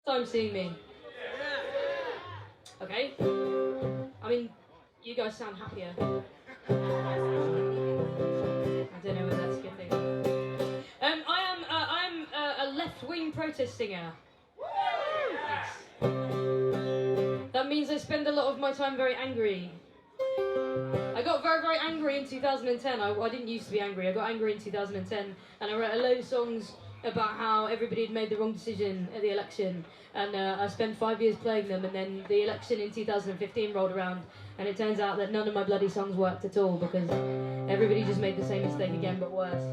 Time seeing me. Okay. I mean, you guys sound happier. I don't know whether that's a good thing. I am a left-wing protest singer. Yes. That means I spend a lot of my time very angry. I got very, very angry in 2010. I didn't used to be angry. I got angry in 2010, and I wrote a load of songs about how everybody had made the wrong decision at the election, and I spent 5 years playing them, and then the election in 2015 rolled around, and it turns out that none of my bloody songs worked at all, because everybody just made the same mistake again, but worse.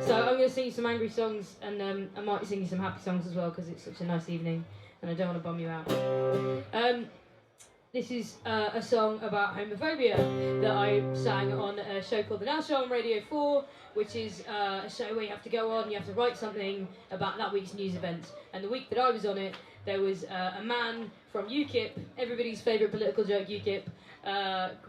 So I'm going to sing you some angry songs, and I might sing you some happy songs as well, because it's such a nice evening, and I don't want to bum you out. This is a song about homophobia that I sang on a show called The Now Show on Radio 4, which is a show where you have to go on, you have to write something about that week's news event. And the week that I was on it, there was a man from UKIP, everybody's favourite political joke, UKIP,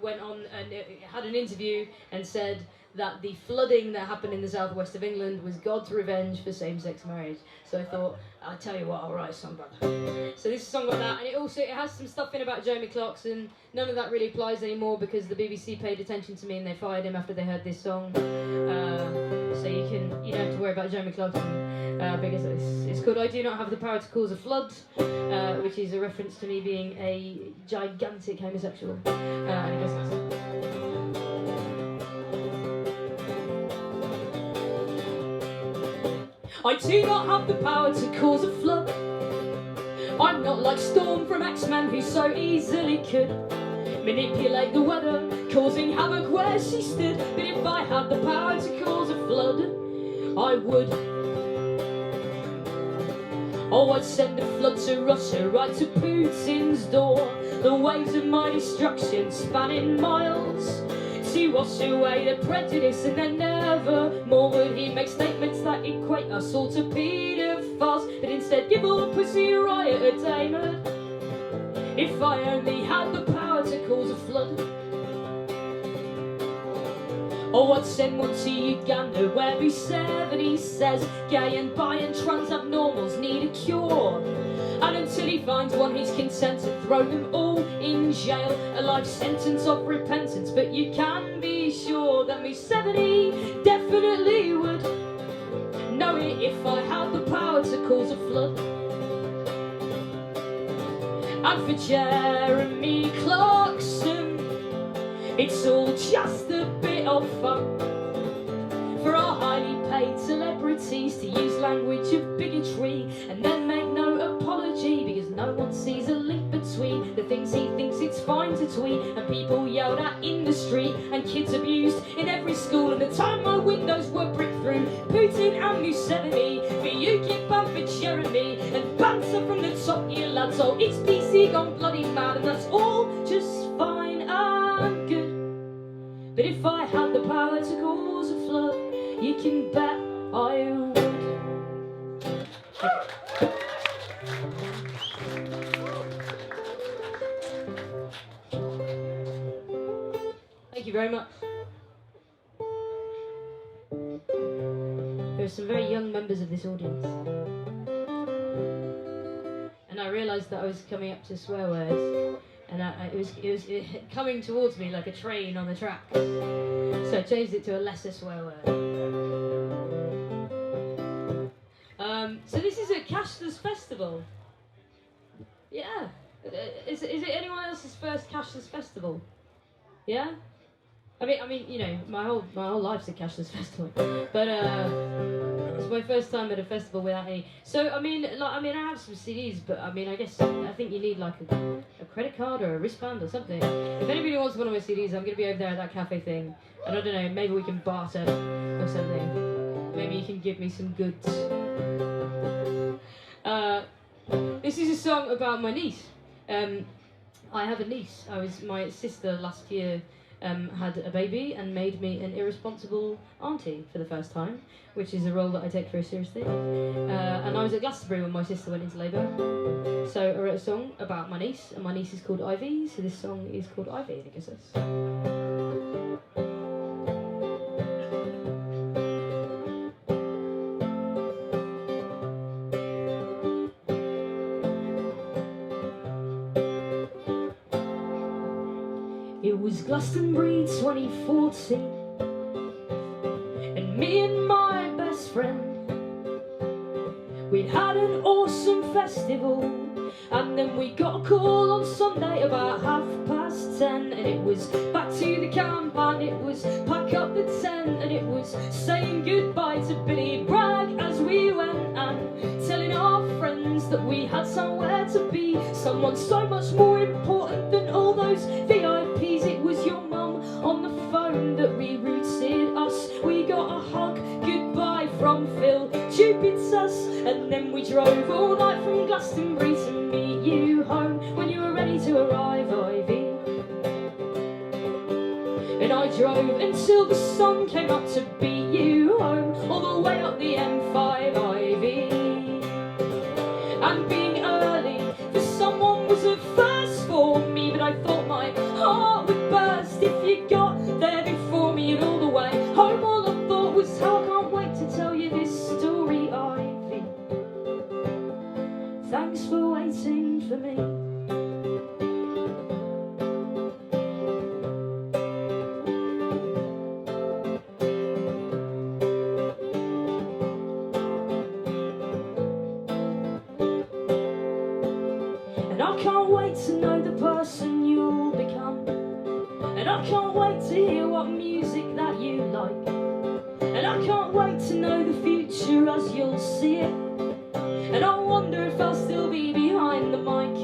went on and had an interview and said that the flooding that happened in the southwest of England was God's revenge for same-sex marriage. So I thought, I'll tell you what, I'll write a song about that. So this is a song about that, and it has some stuff in about Jeremy Clarkson. None of that really applies anymore because the BBC paid attention to me and they fired him after they heard this song. So you don't have to worry about Jeremy Clarkson because it's called I Do Not Have the Power to Cause a Flood, which is a reference to me being a gigantic homosexual. And it goes like this. I do not have the power to cause a flood. I'm not like Storm from X-Men, who so easily could manipulate the weather, causing havoc where she stood. But if I had the power to cause a flood, I would. Oh, I'd send a flood to Russia, right to Putin's door. The waves of my destruction spanning miles to wash away the prejudice, and then never more would he make statements that equate us all to paedophiles, but instead give all pussy riot a Damon. If I only had the power to cause a flood, oh, I'd send one to Uganda where B70 says gay and bi and trans abnormals need a cure. And until he finds one, he's content to throw them all in jail, a life sentence of repentance. But you can be sure that me 70 definitely would know it if I had the power to cause a flood. And for Jeremy Clarkson, it's all just a bit of fun for our highly paid celebrities to use language of bigotry and then make no apology, because no one sees a link between the things he thinks it's fine to tweet and people yelled at in the street and kids abused in every school. And the time my windows were bricked through Putin and Museveni, for UKIP and for Jeremy, and banter from the top, you lads. So it's PC gone bloody mad, and that's all just fine and good. But if I had the power to cause a flood, you can bet I would. Thank you very much. There are some very young members of this audience, and I realised that I was coming up to swear words, and it was coming towards me like a train on the tracks. So I changed it to a lesser swear word. So this is a cashless festival. Yeah. Is it anyone else's first cashless festival? Yeah. I mean, you know, my whole life's a cashless festival, but it's my first time at a festival without any. So I have some CDs, but I think you need like a credit card or a wristband or something. If anybody wants one of my CDs, I'm gonna be over there at that cafe thing, and I don't know, maybe we can barter or something. Maybe you can give me some goods. This is a song about my niece. I have a niece. My sister last year had a baby and made me an irresponsible auntie for the first time, which is a role that I take very seriously. And I was at Glastonbury when my sister went into labour. So I wrote a song about my niece, and my niece is called Ivy, so this song is called Ivy, and it goes this. Glastonbury 2014, and me and my best friend, we'd had an awesome festival, and then we got a call on Sunday about 10:30, and it was back to the camp, and it was pack up the tent, and it was saying goodbye to Billy Bragg as we went, and telling our friends that we had somewhere to be, someone so much more important than all those VIPs. It was your mum on the phone that rerouted us. We got a hug goodbye from Phil, Cupid's us, and then we drove all night from Glastonbury to meet you home when you were ready to arrive, Ivy. And I drove until the sun came up to beat you home, all the way up the M5, Ivy. And being early for someone was a first for me, but I thought my heart would burst if you got there before me. And all the way home all I thought was how I can't wait to tell you this story, Ivy. Thanks for waiting for me. And I can't wait to know the person you'll become, and I can't wait to hear what music that you like, and I can't wait to know the future as you'll see it, and I wonder if I'll still be behind the mic.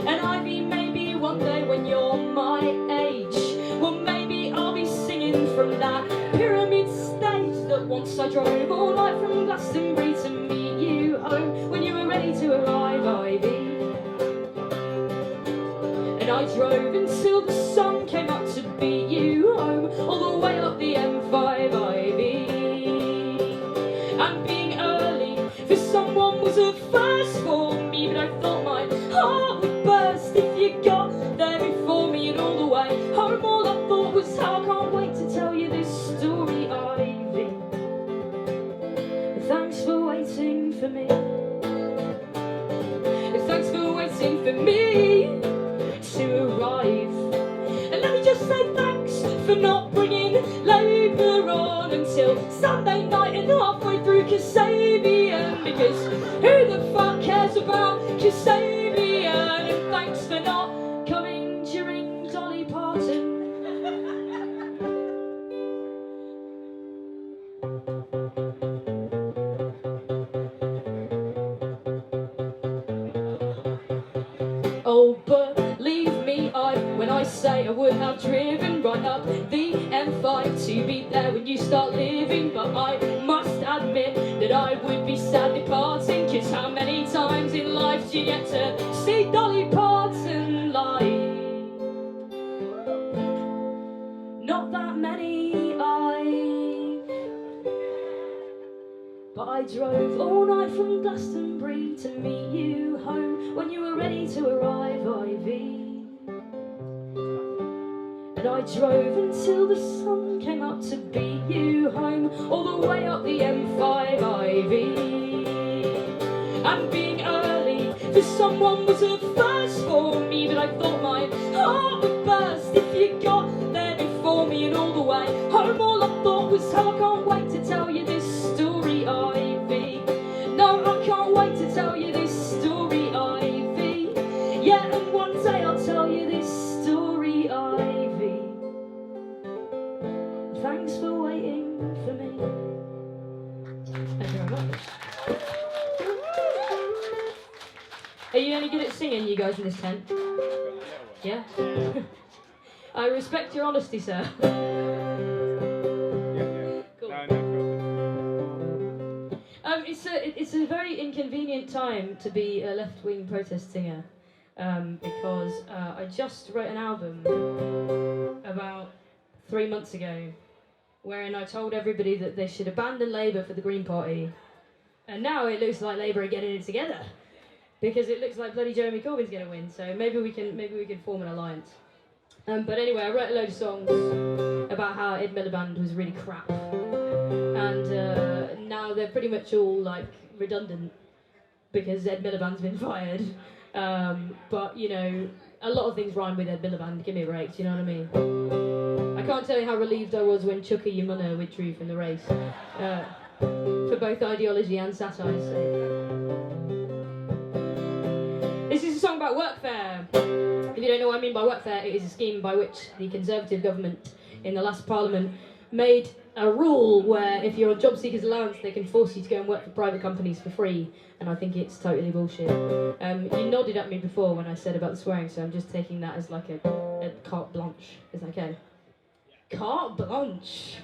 And Ivy, maybe one day when you're my age, well maybe I'll be singing from that pyramid stage that once I drove all night from Glastonbury to meet you home when you were ready to arrive, Ivy. And I drove until the sun came up to beat you home, all the way up the M5, Ivy. And being early for someone was a first for me, but I thought my heart would burst if you got there before me. And all the way home all I thought was how I can't wait to tell you this story, Ivy. Thanks for waiting for me. Thanks for waiting for me to arrive. And let me just say thanks for not bringing Labour on until Sunday night and halfway through Kasabian, because who the fuck cares about Kasabian? And thanks for not coming during Dolly Parton. Oh, believe me, when I say I would have driven right up the M5 to be there when you start living, but I must admit that I would be sad departing, 'cause how many times in life do you get to see Dolly Parton live? Not that many, but I drove all night from Glastonbury to meet you home when you were ready to arrive, Ivy. And I drove until the sun came up to beat you home, all the way up the M5, Ivy. And being early for someone was a first for me, but I thought my heart would burst if you got there before me. And all the way home all I thought was how I can't wait to tell you this story, Ivy. No, I can't wait to tell you this story, Ivy. Yeah, and one day I'll tell you this story, Ivy. Thanks for waiting for me. Thank you very much. Are you any good at singing, you guys in this tent? Yeah? I respect your honesty, sir. Cool. It's a very inconvenient time to be a left-wing protest singer, because I just wrote an album about 3 months ago, wherein I told everybody that they should abandon Labour for the Green Party, and now it looks like Labour are getting it together, because it looks like bloody Jeremy Corbyn's going to win. So maybe we can form an alliance. But anyway, I wrote a load of songs about how Ed Miliband was really crap, and now they're pretty much all like redundant because Ed Miliband's been fired. But, you know, a lot of things rhyme with Ed Miliband, give me a break, do you know what I mean? I can't tell you how relieved I was when Chuka Umunna withdrew from the race, for both ideology and satire's sake. This is a song about workfare. If you don't know what I mean by workfare, it is a scheme by which the Conservative government in the last Parliament made a rule where if you're on job seekers allowance, they can force you to go and work for private companies for free, and I think it's totally bullshit. You nodded at me before when I said about the swearing, so I'm just taking that as like a carte blanche. Is that okay? Carte blanche,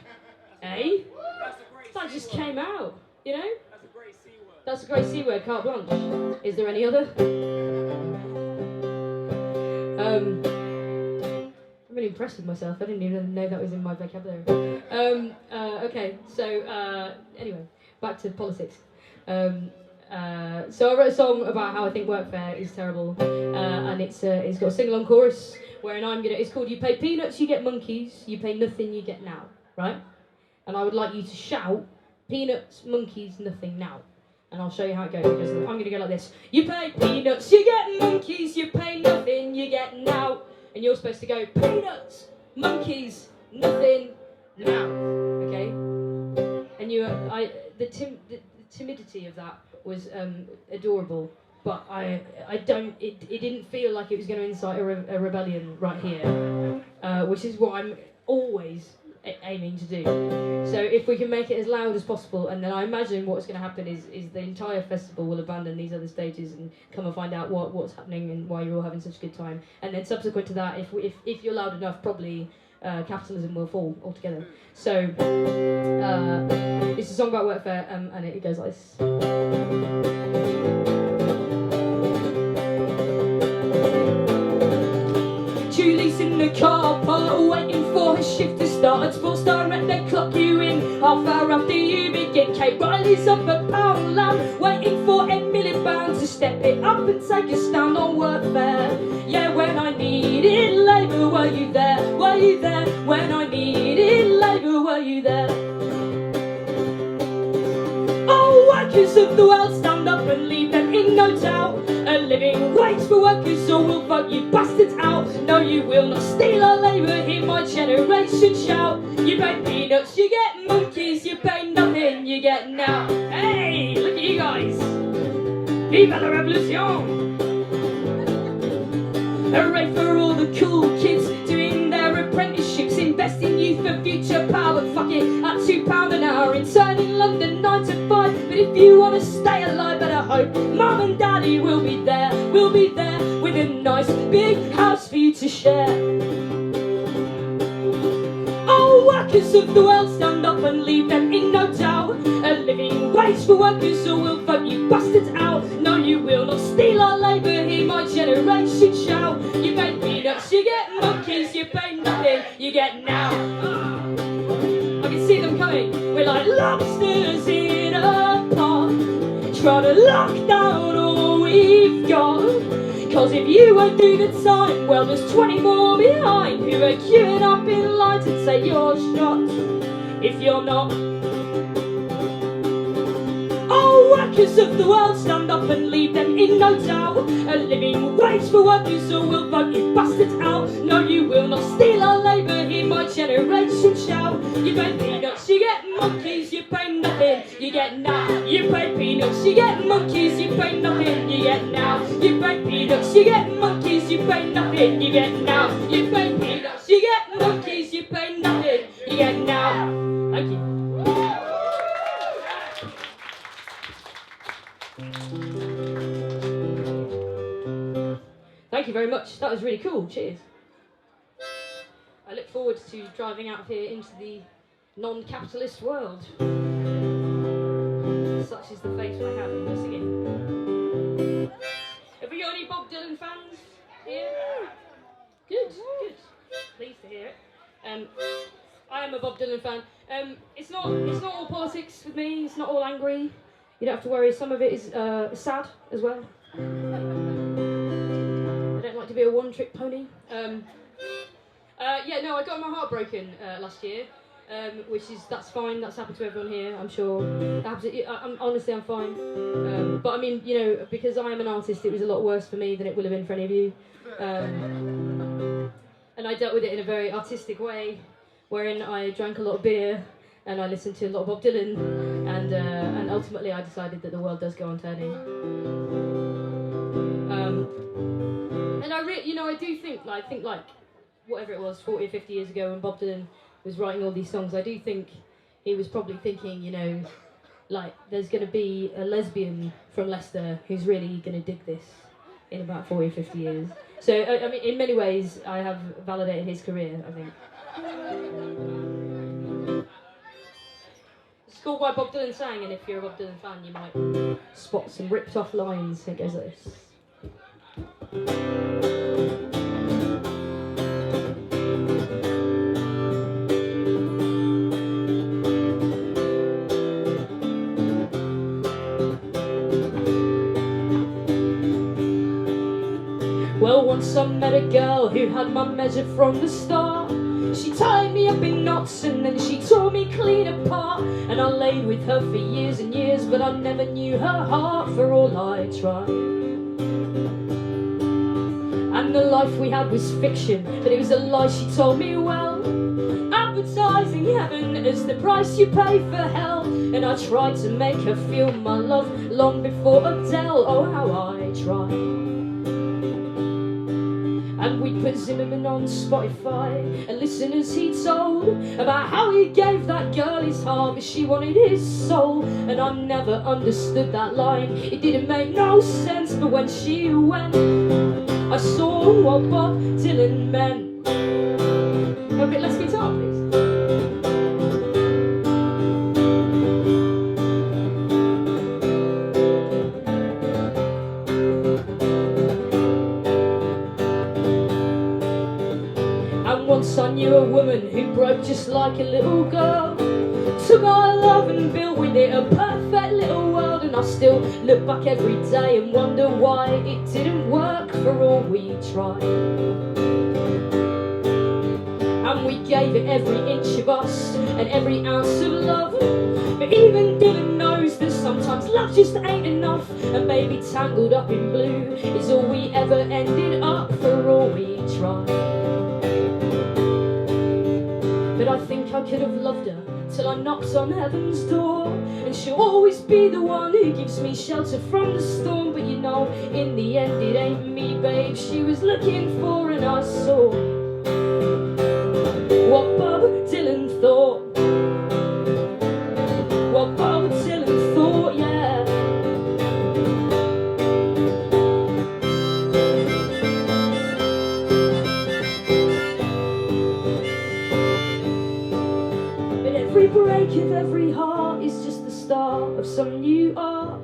eh? That just came out, you know? That's a great C word. That's a great C word, carte blanche. Is there any other? I'm really impressed with myself. I didn't even know that was in my vocabulary. Okay, so anyway, back to politics. So I wrote a song about how I think workfare is terrible, and it's got a sing-along chorus wherein it's called "You pay peanuts, you get monkeys. You pay nothing, you get now." Right? And I would like you to shout "peanuts, monkeys, nothing now." And I'll show you how it goes, because I'm going to go like this. You pay peanuts, you get monkeys, you pay nothing, you get now. And you're supposed to go, peanuts, monkeys, nothing, now. Okay? And the timidity of that was adorable, but it didn't feel like it was going to incite a rebellion right here, which is what I'm always aiming to do. So if we can make it as loud as possible, and then I imagine what's going to happen is the entire festival will abandon these other stages and come and find out what's happening and why you're all having such a good time. And then subsequent to that, if you're loud enough, probably capitalism will fall altogether. So it's a song about workfare, and it goes like this. Julie's in the car park waiting for her shift to start. Sports Direct, they clock you in half hour after you begin. Kate Riley's up at Poundland waiting for Ed Miliband to step it up and take a stand on workfare. Yeah, when I needed Labour, were you there? Were you there? When I needed Labour, were you there? Oh, workers of the world, stand up and leave them in no doubt. A living wage for workers, or we'll vote you bastards out. No, you will not steal our labour, hear my generation shout. You pay peanuts, you get monkeys, you pay nothing, you get now. Hey, look at you guys. Vive la revolution! Hooray for all the cool kids doing their apprenticeships, invest in youth for future power. Fuck it, at £2 an hour, intern in London 9 to 5. But if you want to stay alive, better hope Mum and Daddy will be there with a nice big house for you to share. Oh, workers of the world, stand up and leave them in no doubt. A living wage for workers, or we'll vote you bastards out. No, you will not steal our labour, hear my generation shout. You pay peanuts, you get monkeys, you pay nothing, you get now. I can see them coming. We're like lobsters in a pot, trying to lock down all we've got. Cause if you won't do the time, well there's 20 more behind who are queuing up in line to take your shot. If you're not. Oh, workers of the world, stand up and leave them in no doubt. A living wage for workers, or we'll vote you bastards out. No, you will not steal our labour, hear my generation shout. You pay peanuts, you get monkeys, you pay nothing, you get now. You pay peanuts, you get monkeys, you pay nothing, you get now. You pay peanuts, you get monkeys, you pay nothing, you get now. You pay peanuts, you get monkeys, you pay nothing, you get now. Thank you. Thank you very much. That was really cool. Cheers. I look forward to driving out here into the non-capitalist world. Such is the face I have in singing. Have we got any Bob Dylan fans here? Good, good. Pleased to hear it. I am a Bob Dylan fan. It's not all politics with me. It's not all angry. You don't have to worry. Some of it is sad as well. I don't like to be a one-trick pony. I got my heart broken last year. that's fine. That's happened to everyone here, I'm sure. Honestly, I'm fine. But I mean, you know, because I am an artist, it was a lot worse for me than it would have been for any of you. And I dealt with it in a very artistic way, wherein I drank a lot of beer and I listened to a lot of Bob Dylan, and ultimately I decided that the world does go on turning. And I do think like whatever it was, 40 or 50 years ago when Bob Dylan was writing all these songs, I do think he was probably thinking, you know, like there's going to be a lesbian from Leicester who's really going to dig this in about 40 or 50 years. So, I mean, in many ways, I have validated his career, I think. It's called Why Bob Dylan Sang, and if you're a Bob Dylan fan, you might spot some ripped off lines. It goes like this. Well, once I met a girl who had my measure from the start. She tied me up in knots and then she tore me clean apart. And I laid with her for years and years, but I never knew her heart for all I tried. And the life we had was fiction, but it was a lie she told me well. Advertising heaven as the price you pay for hell. And I tried to make her feel my love long before Adele. Oh, how I tried. And we put Zimmerman on Spotify and listen as he told about how he gave that girl his heart, but she wanted his soul. And I never understood that line, it didn't make no sense. But when she went, I saw what Bob Dylan meant. A bit less guitar, please. Once I knew a woman who broke just like a little girl. Took our love and built with it a perfect little world. And I still look back every day and wonder why it didn't work for all we tried. And we gave it every inch of us and every ounce of love. But even Dylan knows that sometimes love just ain't enough. And baby, tangled up in blue is all we ever ended up for all we tried. But I think I could have loved her till I knocked on heaven's door. And she'll always be the one who gives me shelter from the storm. But you know, in the end it ain't me, babe, she was looking for, and I saw what Bob Dylan thought. What Bob Dylan thought, yeah. Every break of every heart is just the start of some new art.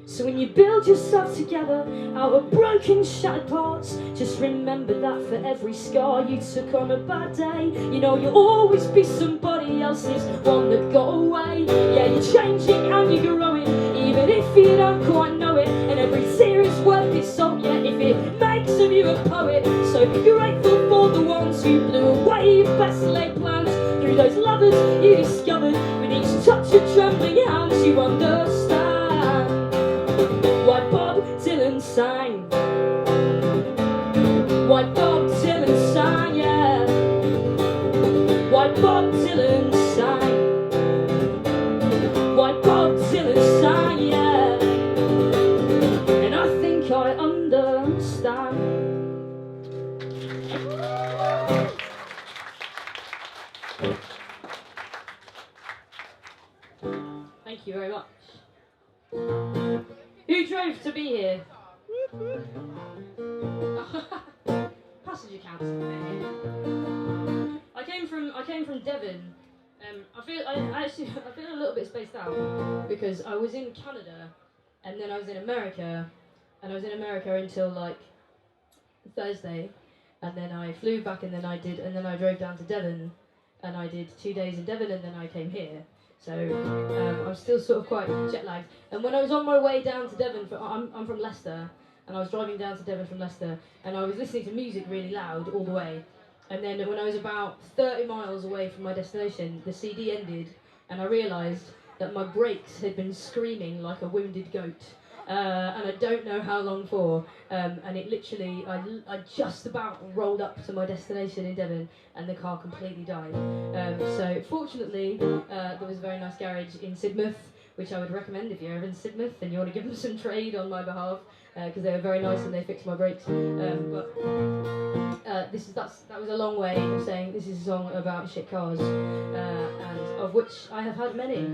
So when you build yourself together out of broken, shattered parts, just remember that for every scar you took on a bad day, you know you'll always be somebody else's one that got away. Yeah, you're changing and you're growing, even if you don't quite know it. And every tear is worth its salt, yeah, if it makes of you a poet. So be grateful for the ones who blew away your best laid plans. Through those lovers you discovered, with each touch of trembling hands you understand why Bob Dylan sang. Why Bob Dylan sang, yeah. Why Bob Dylan sang. Why Bob Dylan sang, yeah. And I think I understand. Thank you very much. Who drove to be here? Passenger counts. I came from Devon. I feel a little bit spaced out because I was in Canada and then I was in America, and I was in America until like Thursday, and then I flew back and then I drove down to Devon and I did 2 days in Devon and then I came here. So I'm still sort of quite jet lagged. And when I was on my way down to Devon, I'm from Leicester, and I was driving down to Devon from Leicester, and I was listening to music really loud all the way. And then when I was about 30 miles away from my destination, the CD ended, and I realised that my brakes had been screaming like a wounded goat. And I don't know how long for, and it literally, I just about rolled up to my destination in Devon, and the car completely died. So fortunately, there was a very nice garage in Sidmouth, which I would recommend if you're ever in Sidmouth and you want to give them some trade on my behalf, because they were very nice and they fixed my brakes. But that was a long way of saying this is a song about shit cars, and of which I have had many.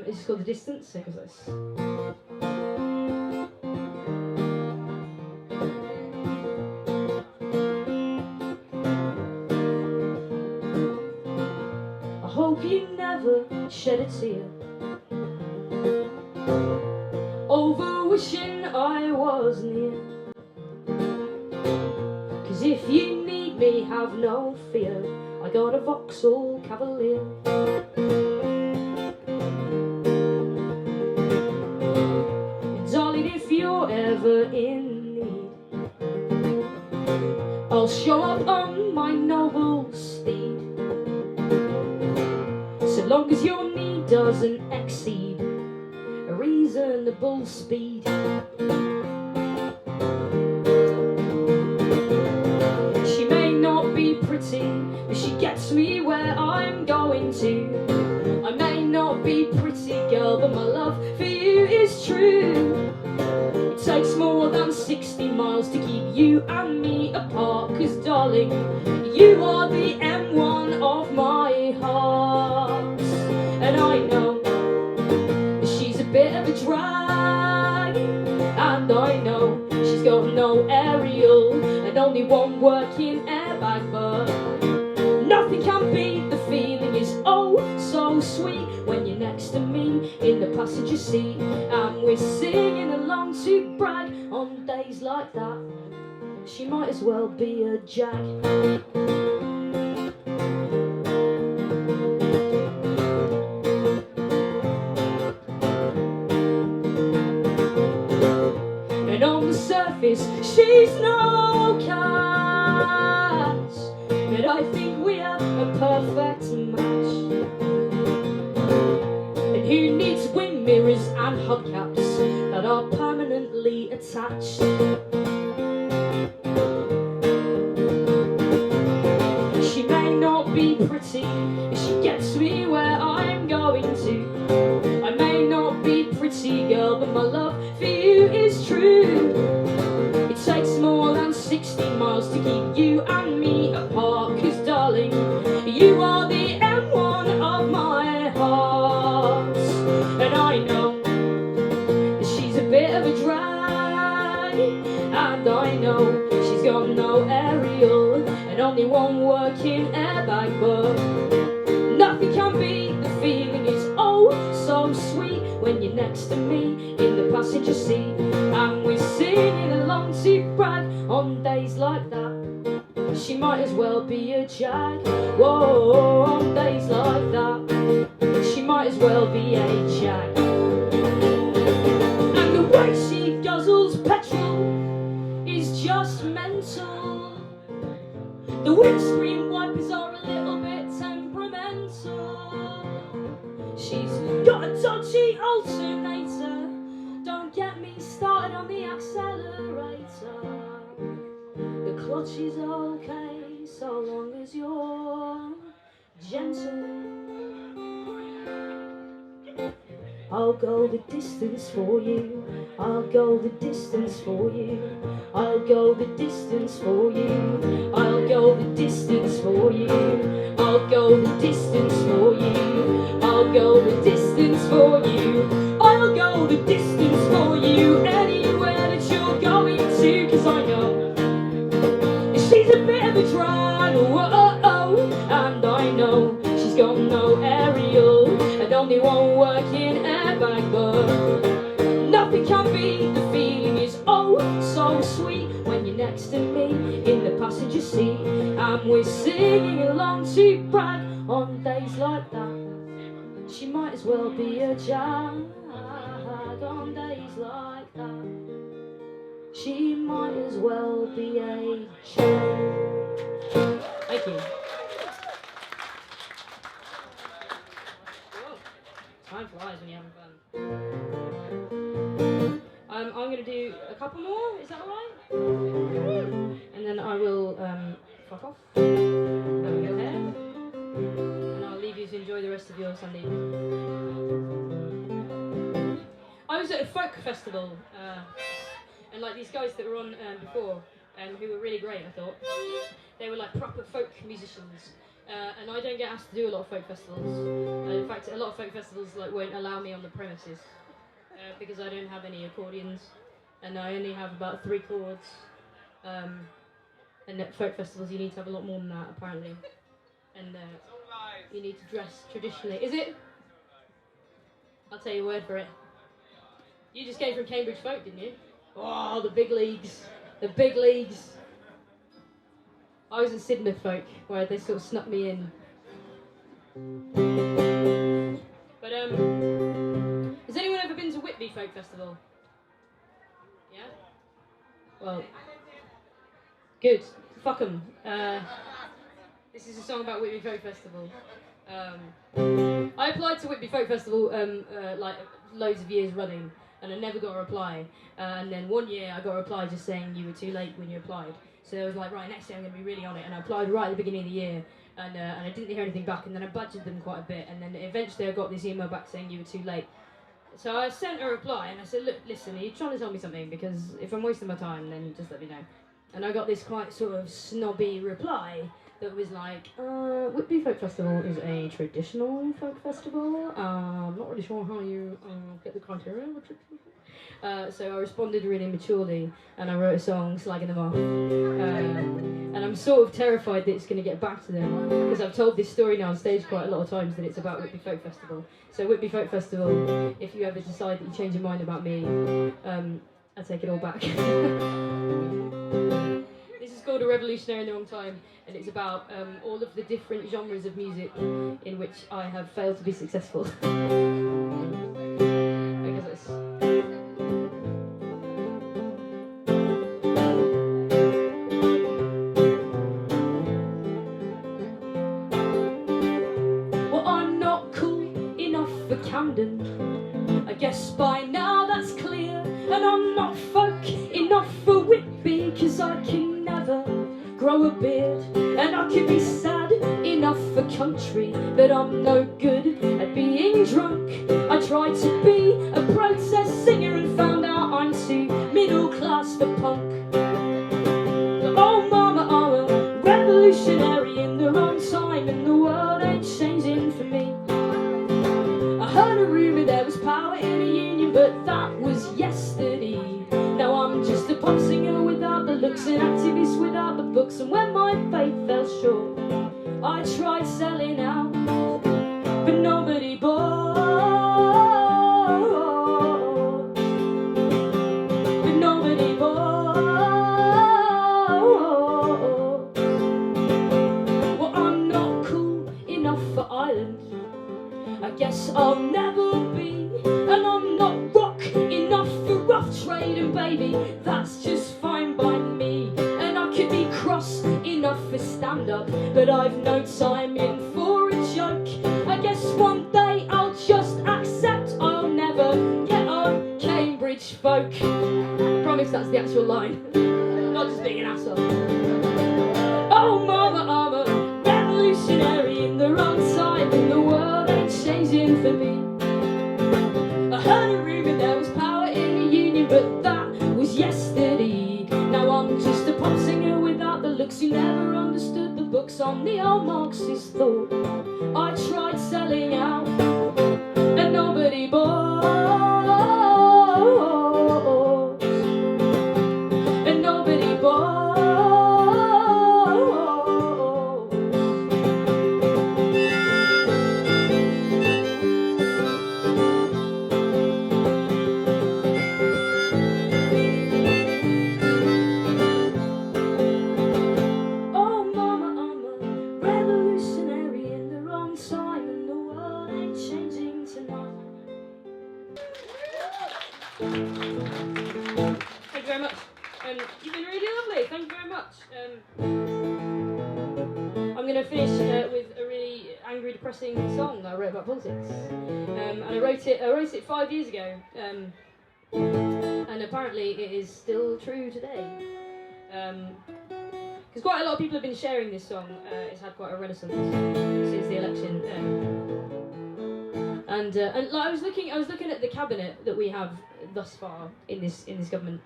It's called The Distance. It goes like this. I hope you never shed a tear over wishing I was near. 'Cause if you need me, have no fear, I got a Vauxhall Cavalier. Darling, if you're ever in need, I'll show up on my noble steed, so long as your need doesn't exceed a reasonable speed. She may not be pretty, but she gets me where I'm going to. I may not be pretty, girl, but my love for you is true. It takes more than 60 miles to keep you and me apart, 'cause darling, you are the M1 of my heart. And I know she's a bit of a drag, and I know she's got no aerial and only one working airbag, but nothing can beat the feeling is oh so sweet when you're next to me in the passenger seat, and we're singing along to brag. On days like that, she might as well be a jag. And on the surface, she's no catch, but I think we are a perfect match. And who needs wing mirrors and hubcaps that are permanently attached? She may not be pretty, but she gets me where I'm going to. I may not be pretty, girl, but my love for you is true. It takes more than 60 miles to keep you and me apart, 'cause darling, you are the M1 of my heart. And I know that she's a bit of a drag, and I know she's got no aerial and only one working airbag, but nothing can beat the feeling is oh so sweet when you're next to me in the passenger seat, and we're singing along to brag. On days like that, she might as well be a jag. Whoa, on days like that, she might as well be a jag. And the way she guzzles petrol is just mental. The windscreen wipers are a little bit temperamental. She's got a dodgy alternator. Don't get me started on the accelerator. The clutch is okay so long as you're gentle. I'll go the distance for you. I'll go the distance for you. I'll go the distance for you. I'll go the distance for you. I'll go the distance for you. I'll go the distance for you. I'll go the distance for you. Anywhere that you're going to, 'cause I know she's a bit of a drag, whoa, and I know she's got no aerial and only one working airbag, but nothing can beat the feeling is oh so sweet when you're next to me in the passenger seat, and we're singing along to brag. On days like that, she might as well be a jag. On days like that, she might as well be a jag. Thank you. Whoa. Time flies when you're having fun. I'm going to do a couple more, is that alright? And then I will fuck off. Have a good hair. And I'll leave you to enjoy the rest of your Sunday evening. I was at a folk festival, and like these guys that were on before, who were really great, I thought. They were like proper folk musicians. And I don't get asked to do a lot of folk festivals. In fact, a lot of folk festivals like won't allow me on the premises. Because I don't have any accordions, and I only have about 3 chords. And at folk festivals you need to have a lot more than that, apparently. And you need to dress traditionally. Is it? I'll tell you a word for it. You just came from Cambridge Folk, didn't you? Oh, the big leagues. The big leagues. I was at Sidmouth Folk, where they sort of snuck me in. But, has anyone ever been to Whitby Folk Festival? Yeah? Well, good. Fuck 'em. This is a song about Whitby Folk Festival. I applied to Whitby Folk Festival like loads of years running, and I never got a reply. And then one year I got a reply just saying you were too late when you applied. So I was like, right, next year I'm going to be really on it. And I applied right at the beginning of the year, and I didn't hear anything back. And then I badgered them quite a bit, and then eventually I got this email back saying you were too late. So I sent a reply, and I said, look, listen, are you trying to tell me something? Because if I'm wasting my time, then just let me know. And I got this quite sort of snobby reply that was like, Whitby Folk Festival is a traditional folk festival. I'm not really sure how you get the criteria. So I responded really maturely, and I wrote a song slagging them off. And I'm sort of terrified that it's going to get back to them, because I've told this story now on stage quite a lot of times that it's about Whitby Folk Festival. So Whitby Folk Festival, if you ever decide that you change your mind about me, I take it all back. This is called A Revolutionary in the Wrong Time, and it's about all of the different genres of music in which I have failed to be successful. Because it's... Well, I'm not cool enough for Camden. I guess by now that's clear. And I'm not folk enough for Whitby, 'cause I can never grow a beard. And I could be sad enough for country, but I'm no good at being drunk. I tried to be a protest singer and found out I'm too middle class for punk. Oh mama, I'm a revolutionary in the wrong time, and the world ain't changing for me. I heard a rumour there was power in a union, but that was yesterday. Now I'm just a pop singer without the looks, an activist without the books, and when my faith fell short, I tried selling out, but nobody bought. But nobody bought. Well, I'm not cool enough for Ireland, I guess I'll never be. And I'm not rock enough for rough trade, and baby, that's just fine by me. And I could be cross enough for stand-up, but I've no time in for a joke. I guess one day I'll just accept I'll never get on Cambridge Folk. I promise that's the actual line, not just being an asshole. Oh mama, I'm a revolutionary in the wrong time, and the world ain't changing for me. I heard a rumour there was power in a union, but that was yesterday. Now I'm just a pop singer without the looks, who never understood the books on the old Marxist thought. I tried selling out, and nobody bought. And nobody bought. Thank you very much. You've been really lovely. Thank you very much. I'm going to finish with a really angry, depressing song that I wrote about politics. And I wrote it 5 years ago, and apparently it is still true today. Because quite a lot of people have been sharing this song. It's had quite a renaissance since the election. And like I was looking at the cabinet that we have thus far in this government.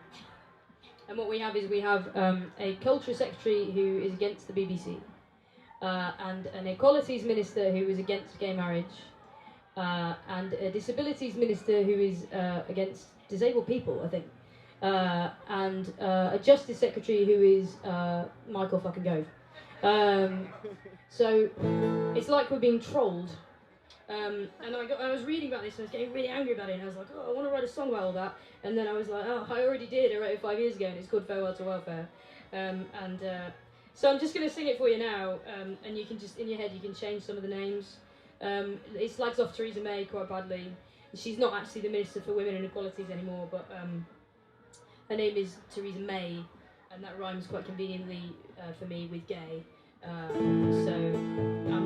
And what we have is a culture secretary who is against the BBC, and an equalities minister who is against gay marriage, and a disabilities minister who is against disabled people, I think, and a justice secretary who is Michael fucking Gove. So it's like we're being trolled. And I was reading about this and I was getting really angry about it, and I was like, oh, I want to write a song about all that. And then I was like, oh, I already did. I wrote it 5 years ago, and it's called Farewell to Welfare. So I'm just going to sing it for you now, and you can just, in your head, you can change some of the names. It slags off Theresa May quite badly. She's not actually the Minister for Women and Equalities anymore, but her name is Theresa May, and that rhymes quite conveniently for me with gay. So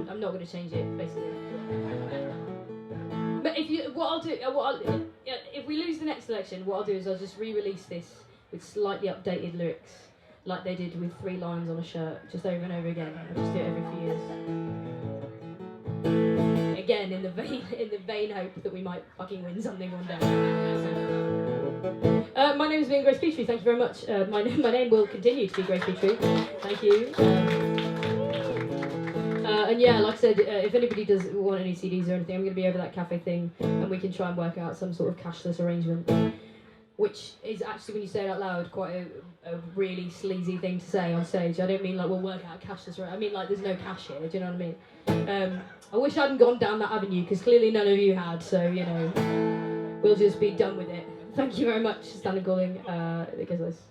I'm not going to change it, basically. But if we lose the next election, what I'll do is I'll just re-release this with slightly updated lyrics, like they did with 3 lines on a shirt, just over and over again. I'll just do it every few years. Again, in the vain hope that we might fucking win something one day. My name has been Grace Petrie. Thank you very much. My name will continue to be Grace Petrie. Thank you. And yeah, like I said, if anybody does want any CDs or anything, I'm going to be over that cafe thing, and we can try and work out some sort of cashless arrangement, which is actually, when you say it out loud, quite a really sleazy thing to say on stage. I don't mean like we'll work out cashless, I mean like there's no cash here, do you know what I mean? I wish I hadn't gone down that avenue, because clearly none of you had, so, you know, we'll just be done with it. Thank you very much, Standon calling, because this.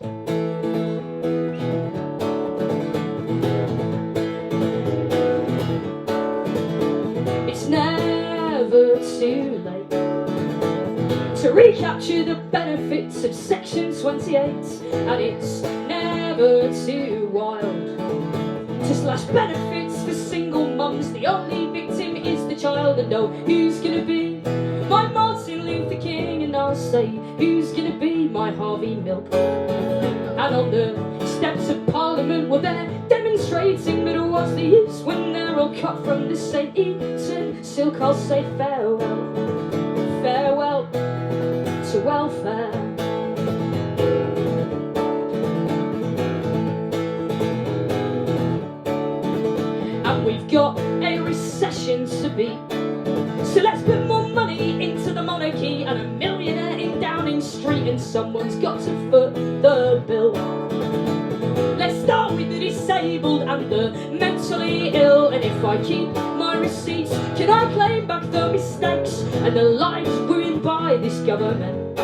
It's never too late to recapture the benefits of Section 28, and it's never too wild to slash benefits for single mums. The only victim is the child, and no, who's gonna be my Martin Luther King? And I'll say, who's gonna be my Harvey Milk? And on the steps of Parliament, well, they're demonstrating, but what's the use when they're all cut from the same Eton silk? I'll say farewell, farewell to welfare. And we've got a recession to beat, so let's put more money into the monarchy and a millionaire in Downing Street, and someone's got to foot the bill. Let's start with the disabled and the mentally ill, and if I keep my receipts, can I claim back the mistakes and the lives ruined by this government?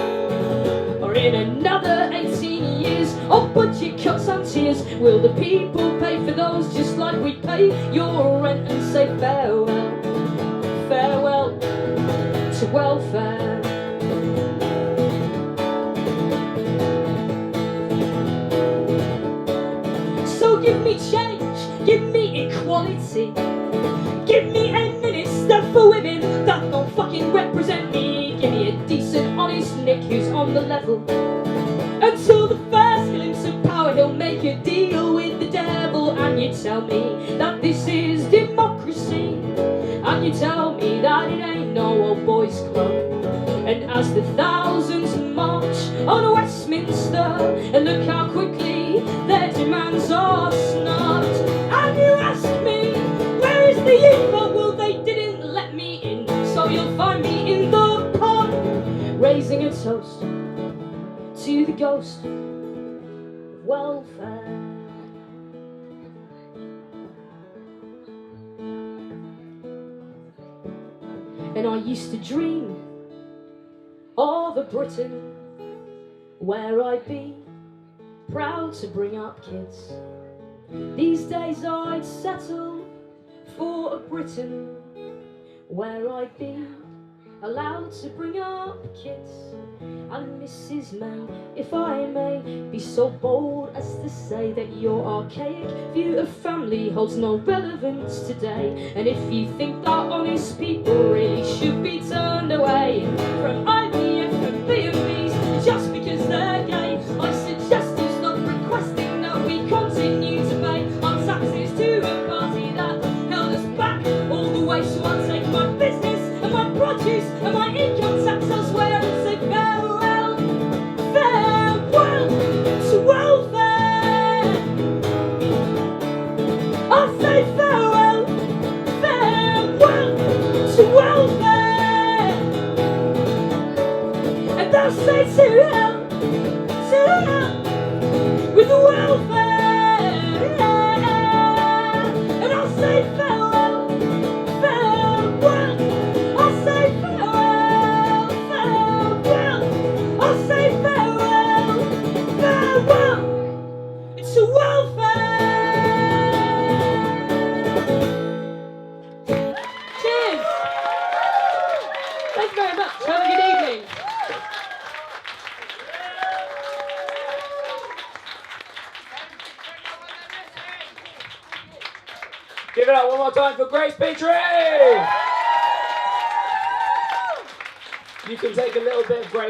Or in another 18 years of budget cuts and tears, will the people pay for those just like we pay your rent? And say farewell, farewell to welfare. So give me change, give me equality, give me a minister for women that don't fucking represent me. Give me a decent, honest Nick who's on the level. Until the first glimpse of power, he'll make a deal with the devil. And you tell me that this is democracy, and you tell me that it ain't no old boys club. And as the thousands march on Westminster, and look how quickly their demands are snubbed, and you ask me, where is the youth? Oh, well, they didn't let me in, so you'll find me in the pub, raising a toast to the ghost of welfare. And I used to dream of a Britain where I'd be proud to bring up kids. These days I'd settle for a Britain where I'd be allowed to bring up kids. And Mrs. May, if I may be so bold as to say that your archaic view of family holds no relevance today. And if you think that honest people really should be turned away from IVF and B&Bs just because they're gay, I suggest you stop requesting that we continue to pay our taxes to a party that held us back all the way. So I'll take my business and my produce and my income tax elsewhere and say farewell, farewell to welfare. I'll say farewell, farewell to welfare. And I'll say to hell with welfare. And I'll say farewell, farewell. I'll say farewell, farewell. I'll say farewell, farewell to welfare. Cheers. Thank you very much. Have a good evening. Give it up one more time for Grace Petrie! You can take a little bit of Grace.